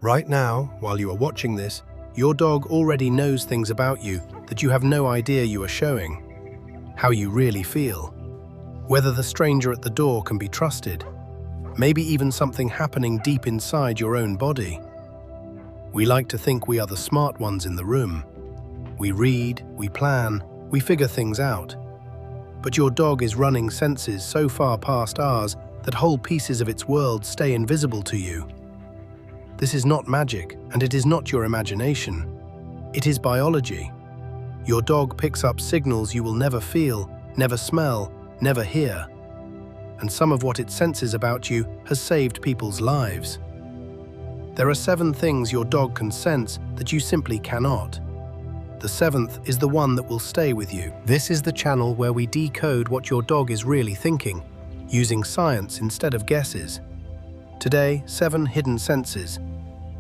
Right now, while you are watching this, your dog already knows things about you that you have no idea you are showing. How you really feel. Whether the stranger at the door can be trusted. Maybe even something happening deep inside your own body. We like to think we are the smart ones in the room. We read, we plan, we figure things out. But your dog is running senses so far past ours that whole pieces of its world stay invisible to you. This is not magic, and it is not your imagination. It is biology. Your dog picks up signals you will never feel, never smell, never hear. And some of what it senses about you has saved people's lives. There are 7 things your dog can sense that you simply cannot. The 7th is the one that will stay with you. This is the channel where we decode what your dog is really thinking, using science instead of guesses. Today, 7 hidden senses.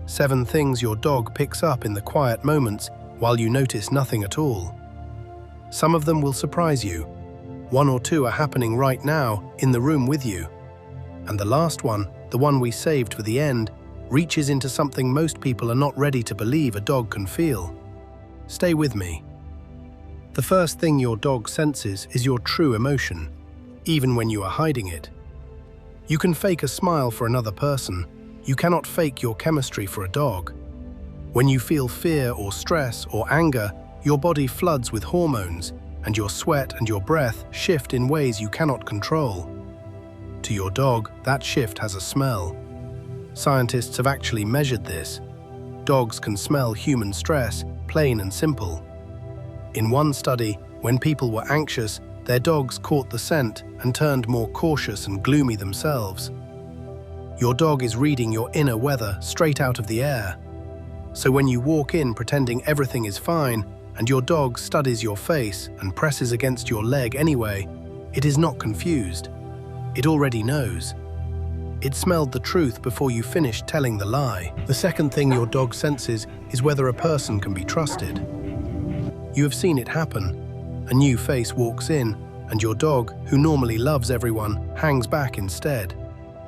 7 things your dog picks up in the quiet moments while you notice nothing at all. Some of them will surprise you. 1 or 2 are happening right now in the room with you. And the last one, the one we saved for the end, reaches into something most people are not ready to believe a dog can feel. Stay with me. The first thing your dog senses is your true emotion, even when you are hiding it. You can fake a smile for another person. You cannot fake your chemistry for a dog. When you feel fear or stress or anger, your body floods with hormones, and your sweat and your breath shift in ways you cannot control. To your dog, that shift has a smell. Scientists have actually measured this. Dogs can smell human stress, plain and simple. In one study, when people were anxious, their dogs caught the scent and turned more cautious and gloomy themselves. Your dog is reading your inner weather straight out of the air. So when you walk in pretending everything is fine, and your dog studies your face and presses against your leg anyway, it is not confused. It already knows. It smelled the truth before you finished telling the lie. The second thing your dog senses is whether a person can be trusted. You have seen it happen. A new face walks in, and your dog, who normally loves everyone, hangs back instead,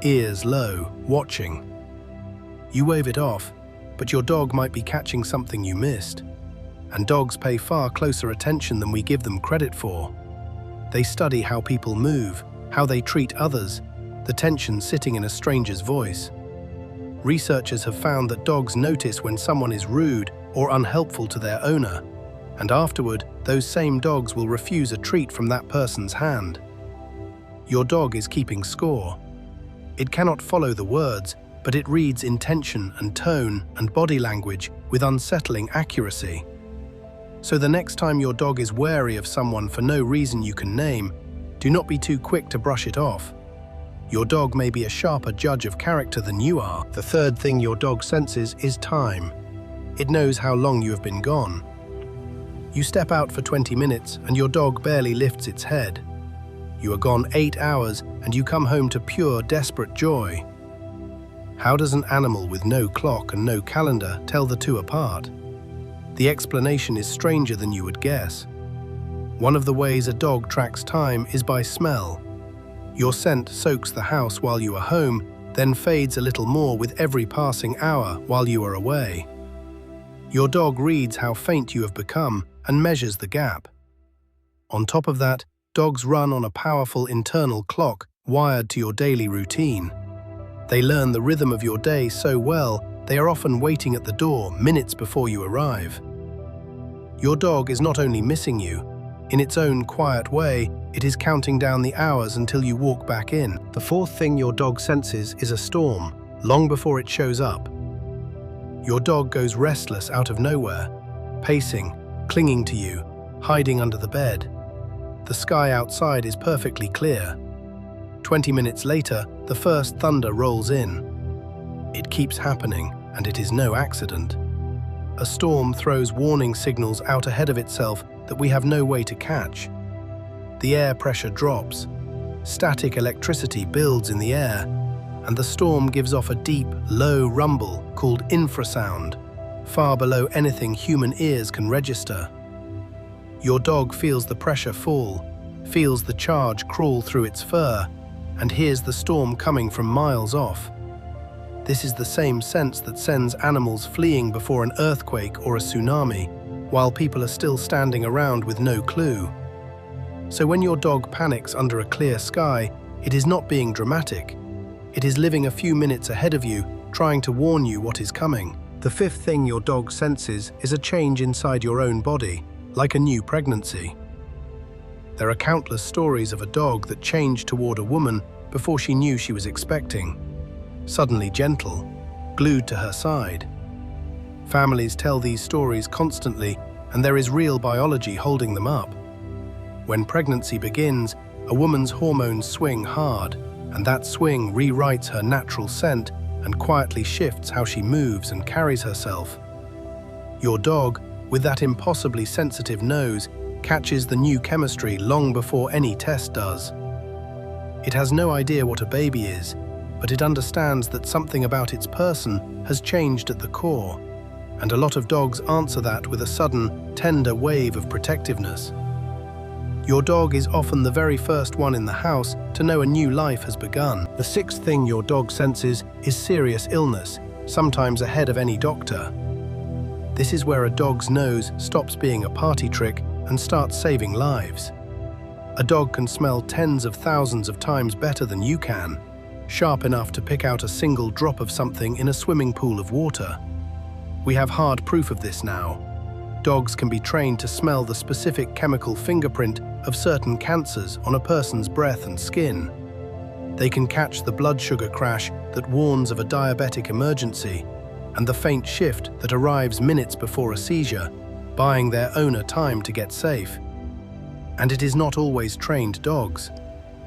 ears low, watching. You wave it off, but your dog might be catching something you missed. And dogs pay far closer attention than we give them credit for. They study how people move, how they treat others, the tension sitting in a stranger's voice. Researchers have found that dogs notice when someone is rude or unhelpful to their owner, and afterward, those same dogs will refuse a treat from that person's hand. Your dog is keeping score. It cannot follow the words, but it reads intention and tone and body language with unsettling accuracy. So the next time your dog is wary of someone for no reason you can name, do not be too quick to brush it off. Your dog may be a sharper judge of character than you are. The third thing your dog senses is time. It knows how long you have been gone. You step out for 20 minutes and your dog barely lifts its head. You are gone 8 hours and you come home to pure, desperate joy. How does an animal with no clock and no calendar tell the two apart? The explanation is stranger than you would guess. One of the ways a dog tracks time is by smell. Your scent soaks the house while you are home, then fades a little more with every passing hour while you are away. Your dog reads how faint you have become and measures the gap. On top of that, dogs run on a powerful internal clock wired to your daily routine. They learn the rhythm of your day so well, they are often waiting at the door minutes before you arrive. Your dog is not only missing you, in its own quiet way, it is counting down the hours until you walk back in. The fourth thing your dog senses is a storm, long before it shows up. Your dog goes restless out of nowhere, pacing, clinging to you, hiding under the bed. The sky outside is perfectly clear. 20 minutes later, the first thunder rolls in. It keeps happening, and it is no accident. A storm throws warning signals out ahead of itself that we have no way to catch. The air pressure drops. Static electricity builds in the air, and the storm gives off a deep, low rumble called infrasound, far below anything human ears can register. Your dog feels the pressure fall, feels the charge crawl through its fur, and hears the storm coming from miles off. This is the same sense that sends animals fleeing before an earthquake or a tsunami, while people are still standing around with no clue. So when your dog panics under a clear sky, it is not being dramatic. It is living a few minutes ahead of you, trying to warn you what is coming. The fifth thing your dog senses is a change inside your own body, like a new pregnancy. There are countless stories of a dog that changed toward a woman before she knew she was expecting. Suddenly gentle, glued to her side. Families tell these stories constantly, and there is real biology holding them up. When pregnancy begins, a woman's hormones swing hard, and that swing rewrites her natural scent and quietly shifts how she moves and carries herself. Your dog, with that impossibly sensitive nose, catches the new chemistry long before any test does. It has no idea what a baby is, but it understands that something about its person has changed at the core, and a lot of dogs answer that with a sudden, tender wave of protectiveness. Your dog is often the very first one in the house to know a new life has begun. The sixth thing your dog senses is serious illness, sometimes ahead of any doctor. This is where a dog's nose stops being a party trick and starts saving lives. A dog can smell tens of thousands of times better than you can, sharp enough to pick out a single drop of something in a swimming pool of water. We have hard proof of this now. Dogs can be trained to smell the specific chemical fingerprint of certain cancers on a person's breath and skin. They can catch the blood sugar crash that warns of a diabetic emergency and the faint shift that arrives minutes before a seizure, buying their owner time to get safe. And it is not always trained dogs.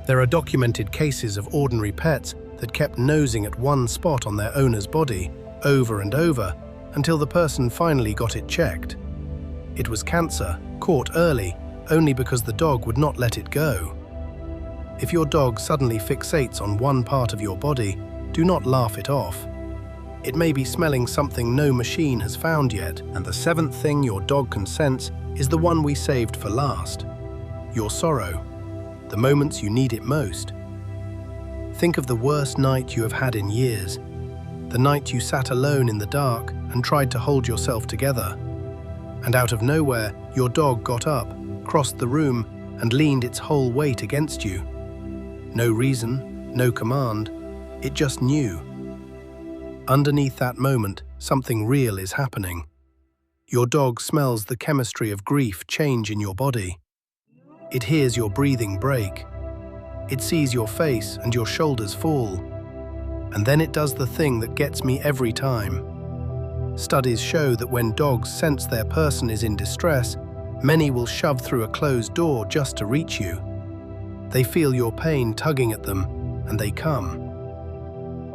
There are documented cases of ordinary pets that kept nosing at one spot on their owner's body over and over until the person finally got it checked. It was cancer, caught early, only because the dog would not let it go. If your dog suddenly fixates on one part of your body, do not laugh it off. It may be smelling something no machine has found yet, and the seventh thing your dog can sense is the one we saved for last. Your sorrow, the moments you need it most. Think of the worst night you have had in years, the night you sat alone in the dark and tried to hold yourself together. And out of nowhere, your dog got up, crossed the room, and leaned its whole weight against you. No reason, no command, it just knew. Underneath that moment, something real is happening. Your dog smells the chemistry of grief change in your body. It hears your breathing break. It sees your face and your shoulders fall. And then it does the thing that gets me every time. Studies show that when dogs sense their person is in distress, many will shove through a closed door just to reach you. They feel your pain tugging at them, and they come.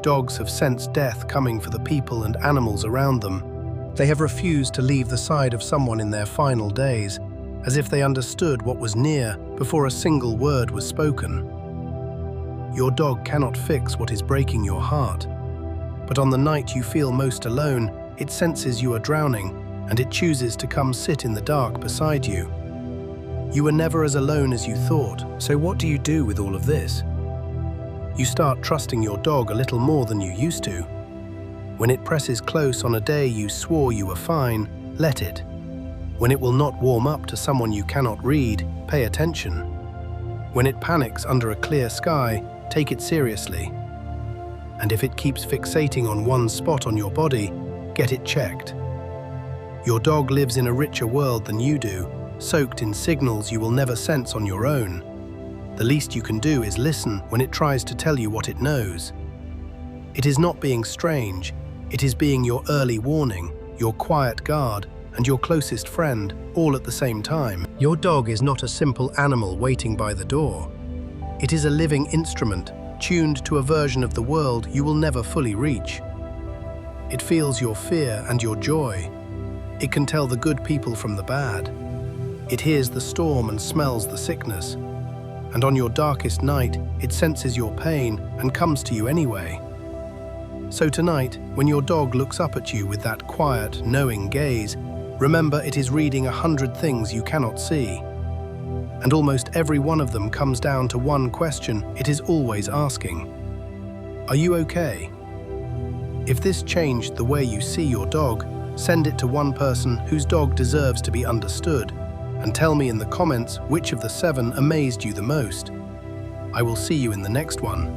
Dogs have sensed death coming for the people and animals around them. They have refused to leave the side of someone in their final days, as if they understood what was near before a single word was spoken. Your dog cannot fix what is breaking your heart, but on the night you feel most alone, it senses you are drowning, and it chooses to come sit in the dark beside you. You were never as alone as you thought, so what do you do with all of this? You start trusting your dog a little more than you used to. When it presses close on a day you swore you were fine, let it. When it will not warm up to someone you cannot read, pay attention. When it panics under a clear sky, take it seriously. And if it keeps fixating on one spot on your body, get it checked. Your dog lives in a richer world than you do, soaked in signals you will never sense on your own. The least you can do is listen when it tries to tell you what it knows. It is not being strange, it is being your early warning, your quiet guard, and your closest friend, all at the same time. Your dog is not a simple animal waiting by the door. It is a living instrument, tuned to a version of the world you will never fully reach. It feels your fear and your joy. It can tell the good people from the bad. It hears the storm and smells the sickness. And on your darkest night, it senses your pain and comes to you anyway. So tonight, when your dog looks up at you with that quiet, knowing gaze, remember it is reading 100 things you cannot see. And almost every one of them comes down to one question it is always asking. Are you okay? If this changed the way you see your dog, send it to one person whose dog deserves to be understood, and tell me in the comments which of the 7 amazed you the most. I will see you in the next one.